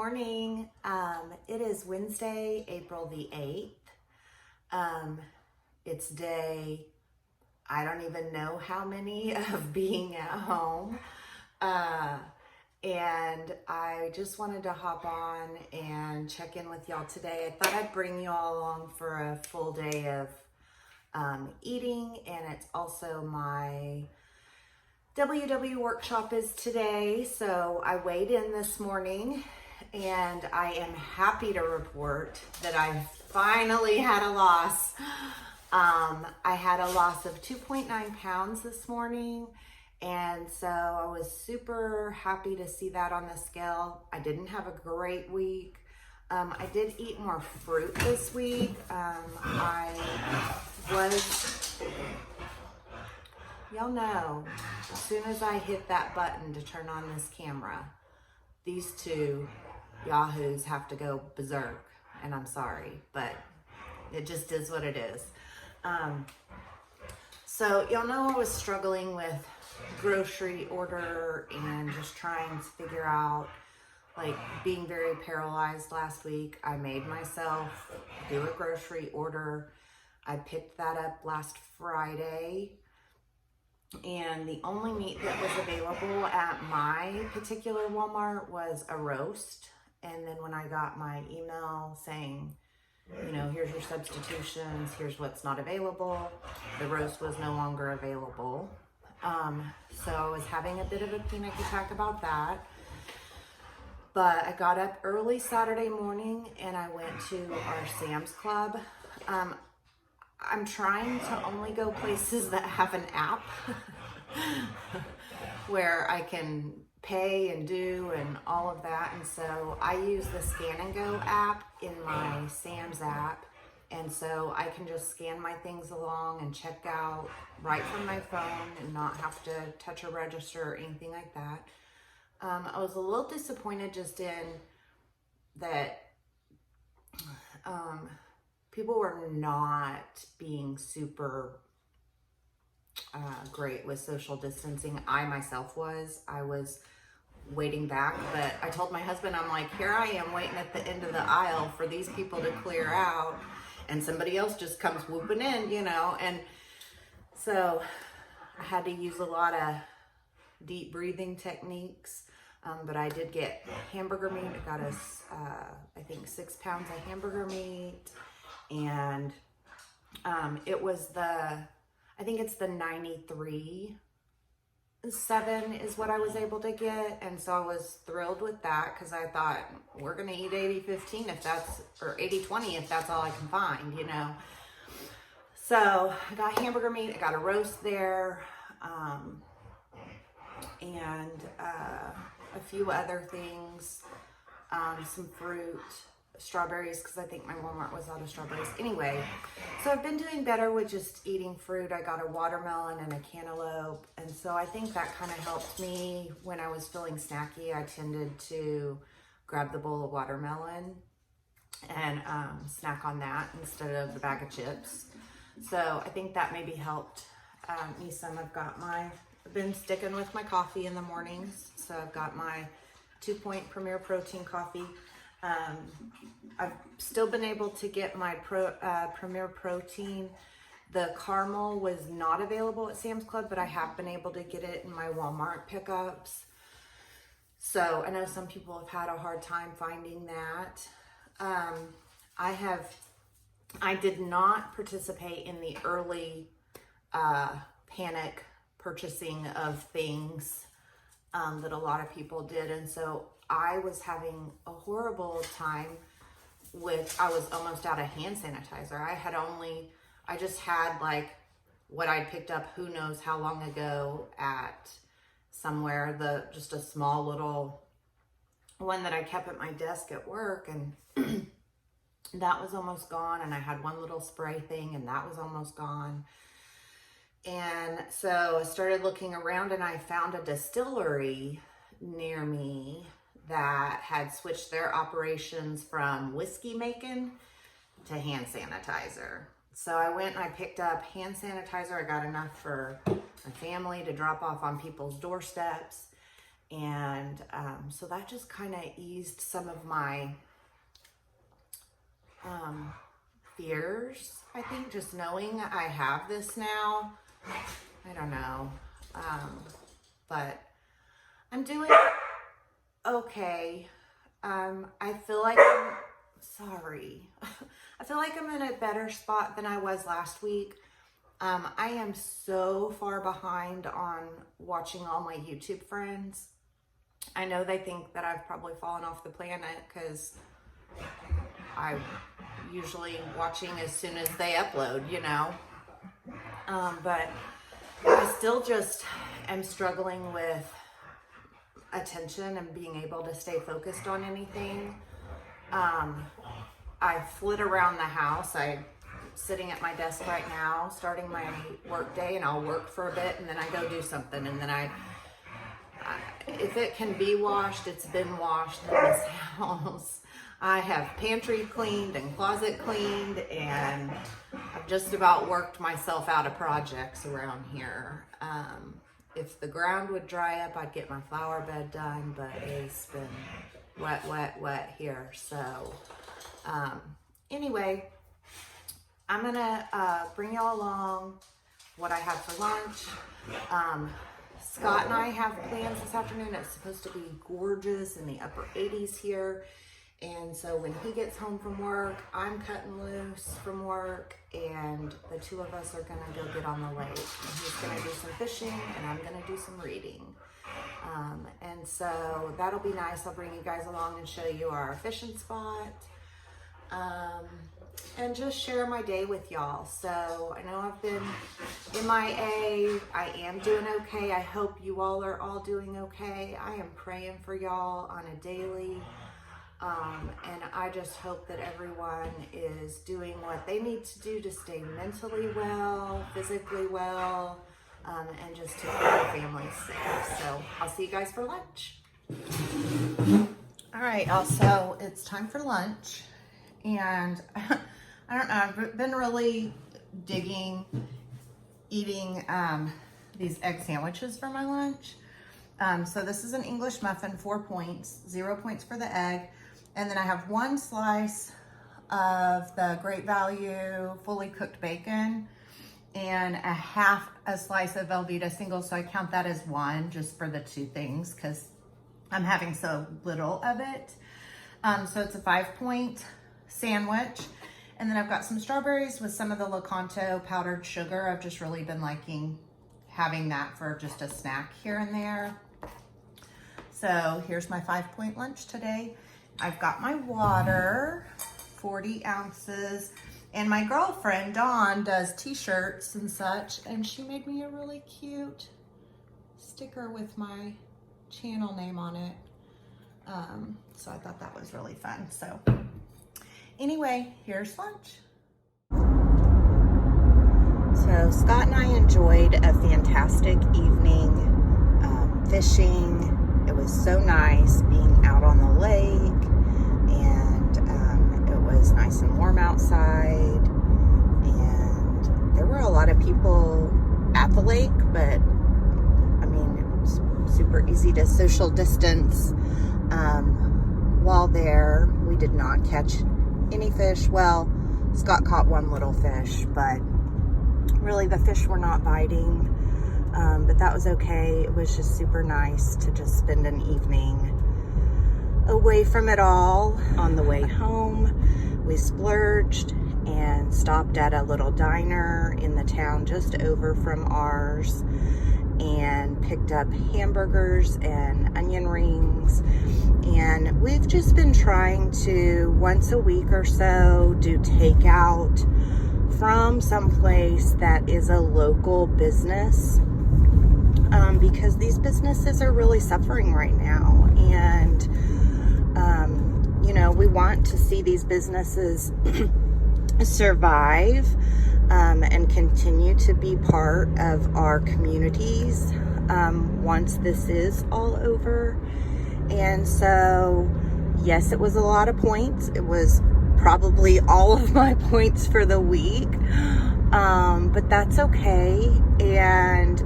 morning. It is Wednesday, April the 8th. It's day, I don't even know how many of being at home. And I just wanted to hop on and check in with y'all today. I thought I'd bring you all along for a full day of eating, and it's also my WW workshop is today. So I weighed in this morning and I am happy to report that I finally had a loss. I had a loss of 2.9 pounds this morning. And so I was super happy to see that on the scale. I didn't have a great week. I did eat more fruit this week. Y'all know, as soon as I hit that button to turn on this camera, these two yahoos have to go berserk. And I'm sorry, but it just is what it is. So y'all know I was struggling with grocery order and just trying to figure out, like, being very paralyzed last week. I made myself do a grocery order. I picked that up last Friday. And the only meat that was available at my particular Walmart was a roast. And then when I got my email saying, you know, here's your substitutions, here's what's not available, the roast was no longer available. So I was having a bit of a panic attack about that. But I got up early Saturday morning and I went to our Sam's Club. I'm trying to only go places that have an app where I can pay and do and all of that. And so I use the Scan and Go app in my Sam's app. And so I can just scan my things along and check out right from my phone and not have to touch a register or anything like that. I was a little disappointed just in that people were not being super great with social distancing. I myself was. I was waiting back, but I told my husband, I'm like, here I am waiting at the end of the aisle for these people to clear out, and somebody else just comes whooping in, you know. And so I had to use a lot of deep breathing techniques. But I did get hamburger meat. I got us, I think 6 pounds of hamburger meat. And it was I think it's the 93.7 is what I was able to get. And so I was thrilled with that because I thought we're going to eat 80-15 if that's, or 80-20 if that's all I can find, you know. So I got hamburger meat. I got a roast there. And a few other things, some fruit, strawberries, because I think my Walmart was out of strawberries. Anyway, so I've been doing better with just eating fruit. I got a watermelon and a cantaloupe, and so I think that kind of helped me when I was feeling snacky. I tended to grab the bowl of watermelon and snack on that instead of the bag of chips. So I think that maybe helped me some. I've been sticking with my coffee in the mornings. So I've got my 2-point Premier Protein coffee. I've still been able to get my Premier Protein. The caramel was not available at Sam's Club, but I have been able to get it in my Walmart pickups. So I know some people have had a hard time finding that. I did not participate in the early panic purchasing of things that a lot of people did. And so I was having a horrible time I was almost out of hand sanitizer. I just had like what I'd picked up who knows how long ago at somewhere, just a small little one that I kept at my desk at work, and that was almost gone. And I had one little spray thing and that was almost gone. And so I started looking around and I found a distillery near me that had switched their operations from whiskey making to hand sanitizer. So I went and I picked up hand sanitizer. I got enough for my family to drop off on people's doorsteps. And so that just kind of eased some of my fears, I think, just knowing I have this now. I don't know. But I'm doing okay. I feel like I feel like I'm in a better spot than I was last week. I am so far behind on watching all my YouTube friends. I know they think that I've probably fallen off the planet because I'm usually watching as soon as they upload, you know. But I still just am struggling with attention and being able to stay focused on anything. I flit around the house. I'm sitting at my desk right now, starting my work day, and I'll work for a bit, and then I go do something, and then if it can be washed, it's been washed in this house. I have pantry cleaned and closet cleaned, and I've just about worked myself out of projects around here. If the ground would dry up, I'd get my flower bed done, but it's been wet, wet, wet here. So anyway, I'm gonna bring y'all along what I have for lunch. Scott and I have plans this afternoon. It's supposed to be gorgeous in the upper 80s here. And so when he gets home from work, I'm cutting loose from work, and the two of us are gonna go get on the lake. And he's gonna do some fishing, and I'm gonna do some reading. And so that'll be nice. I'll bring you guys along and show you our fishing spot. And just share my day with y'all. So I know I've been MIA. I am doing okay. I hope you all are all doing okay. I am praying for y'all on a daily. And I just hope that everyone is doing what they need to do to stay mentally well, physically well, and just to keep their families safe. So I'll see you guys for lunch. All right, so it's time for lunch. And I don't know, I've been really digging eating these egg sandwiches for my lunch. So this is an English muffin, 4 points, 0 points for the egg. And then I have one slice of the Great Value fully cooked bacon and half a slice of Velveeta single. So I count that as one just for the two things because I'm having so little of it. So it's a 5 point sandwich. And then I've got some strawberries with some of the Locanto powdered sugar. I've just really been liking having that for just a snack here and there. So here's my 5 point lunch today. I've got my water, 40 ounces, and my girlfriend, Dawn, does t-shirts and such, and she made me a really cute sticker with my channel name on it. So I thought that was really fun. So anyway, here's lunch. So Scott and I enjoyed a fantastic evening fishing. It was so nice being out on the lake, and it was nice and warm outside, and there were a lot of people at the lake, but I mean, it was super easy to social distance. While there, we did not catch any fish. Well, Scott caught one little fish, but really the fish were not biting. But that was okay. It was just super nice to just spend an evening away from it all. On the way home, we splurged and stopped at a little diner in the town just over from ours and picked up hamburgers and onion rings. And we've just been trying to, once a week or so, do takeout from someplace that is a local business. Because these businesses are really suffering right now, and you know, we want to see these businesses survive and continue to be part of our communities once this is all over. And so yes, it was a lot of points. It was probably all of my points for the week. But that's okay, and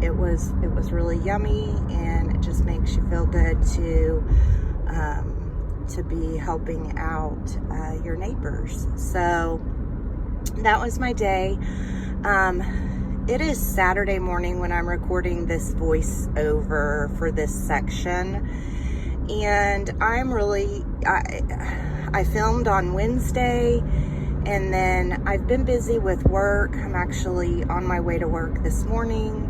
it was really yummy, and it just makes makes you feel good to be helping out your neighbors. So that was my day. It is Saturday morning when I'm recording this voiceover for this section, and I filmed on Wednesday, and then I've been busy with work. I'm actually on my way to work this morning,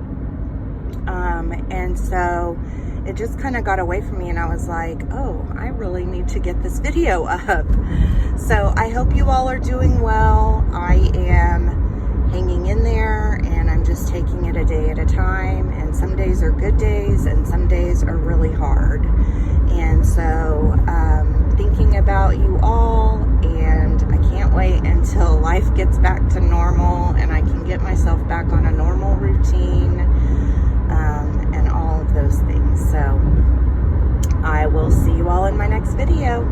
and so it just kind of got away from me, and I was like, oh, I really need to get this video up. So I hope you all are doing well. I am hanging in there, and I'm just taking it a day at a time, and some days are good days and some days are really hard. And so thinking about you all, and I can't wait until life gets back to normal and I can get myself back on a normal routine, and all of those things. So I will see you all in my next video.